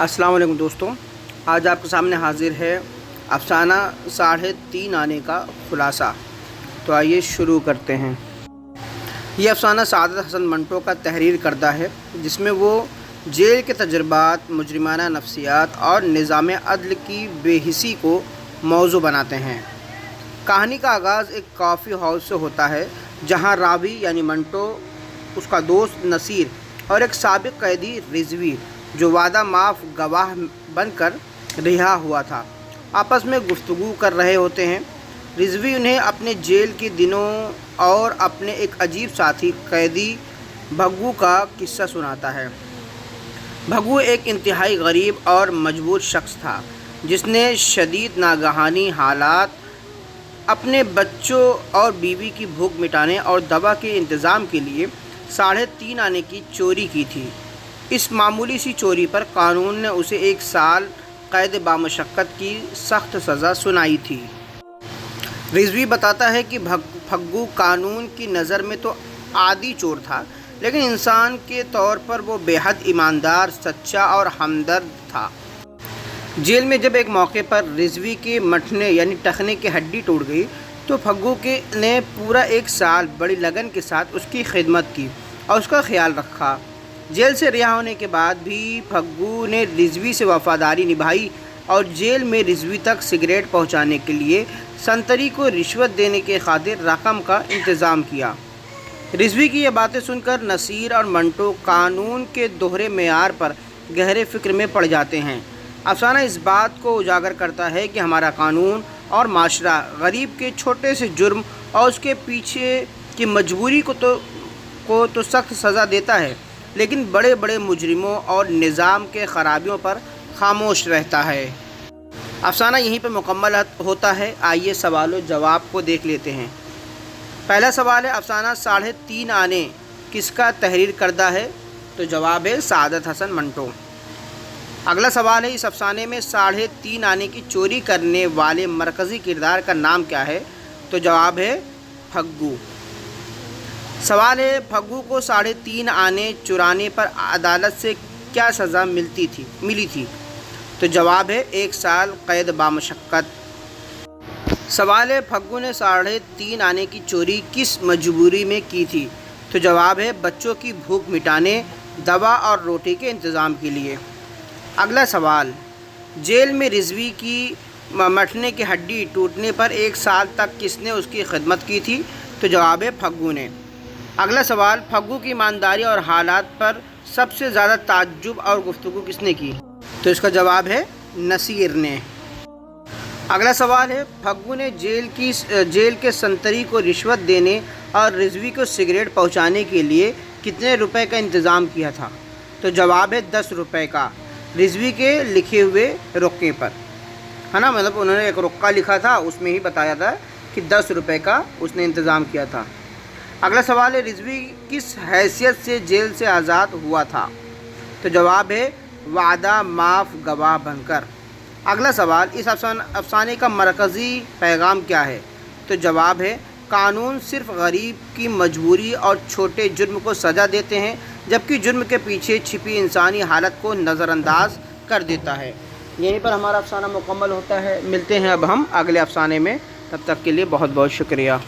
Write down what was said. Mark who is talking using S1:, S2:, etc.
S1: अस्सलाम वालेकुम दोस्तों, आज आपके सामने हाजिर है अफसाना 3.5 आने का खुलासा। तो आइए शुरू करते हैं। ये अफसाना सादत हसन मंटो का तहरीर करदा है, जिसमें वो जेल के तजुर्बात, मुजरिमाना नफ्सियात और निज़ाम अदल की बेहिसी को मौजू बनाते हैं। कहानी का आगाज़ एक कॉफ़ी हाउस से होता है, जहाँ रावी यानी मंटो, उसका दोस्त नसीर और एक साबिक कैदी रिजवी, जो वादा माफ़ गवाह बनकर रिहा हुआ था, आपस में गुफ्तगू कर रहे होते हैं। रिजवी उन्हें अपने जेल के दिनों और अपने एक अजीब साथी कैदी भग्गू का किस्सा सुनाता है। भग्गू एक इंतहाई गरीब और मजबूर शख्स था, जिसने शदीद नागहानी हालात, अपने बच्चों और बीवी की भूख मिटाने और दवा के इंतज़ाम के लिए 3.5 आने की चोरी की थी। इस मामूली सी चोरी पर कानून ने उसे 1 साल कैद बामशक्क़त की सख्त सज़ा सुनाई थी। रिजवी बताता है कि भग्गू कानून की नज़र में तो आदी चोर था, लेकिन इंसान के तौर पर वो बेहद ईमानदार, सच्चा और हमदर्द था। जेल में जब एक मौके पर रिजवी के मठने यानी टखने की हड्डी टूट गई, तो भग्गू ने पूरा 1 साल बड़ी लगन के साथ उसकी खिदमत की और उसका ख्याल रखा। जेल से रिहा होने के बाद भी भग्गू ने रिजवी से वफ़ादारी निभाई और जेल में रिजवी तक सिगरेट पहुंचाने के लिए संतरी को रिश्वत देने के खातिर रकम का इंतज़ाम किया। रिजवी की ये बातें सुनकर नसीर और मंटो कानून के दोहरे मेयार पर गहरे फ़िक्र में पड़ जाते हैं। अफसाना इस बात को उजागर करता है कि हमारा कानून और माशरा गरीब के छोटे से जुर्म और उसके पीछे की मजबूरी को तो सख्त सज़ा देता है, लेकिन बड़े बड़े मुजरिमों और निज़ाम के खराबियों पर खामोश रहता है। अफसाना यहीं पर मुकम्मल होता है। आइए सवाल व जवाब को देख लेते हैं। पहला सवाल है, अफसाना 3.5 आने किसका तहरीर करदा है? तो जवाब है सादत हसन मंटो। अगला सवाल है, इस अफसाने में 3.5 आने की चोरी करने वाले मरकज़ी किरदार का नाम क्या है? तो जवाब है भग्गू। सवाल है, भग्गू को 3.5 आने चुराने पर अदालत से क्या सज़ा मिली थी? तो जवाब है 1 साल कैद बामशक्क़त। सवाल है, भग्गू ने 3.5 आने की चोरी किस मजबूरी में की थी? तो जवाब है बच्चों की भूख मिटाने, दवा और रोटी के इंतज़ाम के लिए। अगला सवाल, जेल में रिजवी की मठने की हड्डी टूटने पर 1 साल तक किसने उसकी खिदमत की थी? तो जवाब है भग्गू ने। अगला सवाल, भग्गू की ईमानदारी और हालात पर सबसे ज़्यादा ताज्जुब और गुफ्तगू किसने की? तो इसका जवाब है नसीर ने। अगला सवाल है, भग्गू ने जेल के संतरी को रिश्वत देने और रिजवी को सिगरेट पहुंचाने के लिए कितने रुपए का इंतज़ाम किया था? तो जवाब है 10 रुपये का, रिजवी के लिखे हुए रुक्के पर, है ना। मतलब उन्होंने एक रुक्का लिखा था, उसमें ही बताया था कि 10 रुपये का उसने इंतज़ाम किया था। अगला सवाल है, रिजवी किस हैसियत से जेल से आज़ाद हुआ था? तो जवाब है वादा माफ़ गवाह बनकर। अगला सवाल, इस अफसाने का मरकज़ी पैगाम क्या है? तो जवाब है कानून सिर्फ़ गरीब की मजबूरी और छोटे जुर्म को सज़ा देते हैं, जबकि जुर्म के पीछे छिपी इंसानी हालत को नज़रअंदाज कर देता है। यहीं पर हमारा अफसाना मुकम्मल होता है। मिलते हैं अब हम अगले अफसाने में, तब तक के लिए बहुत बहुत शुक्रिया।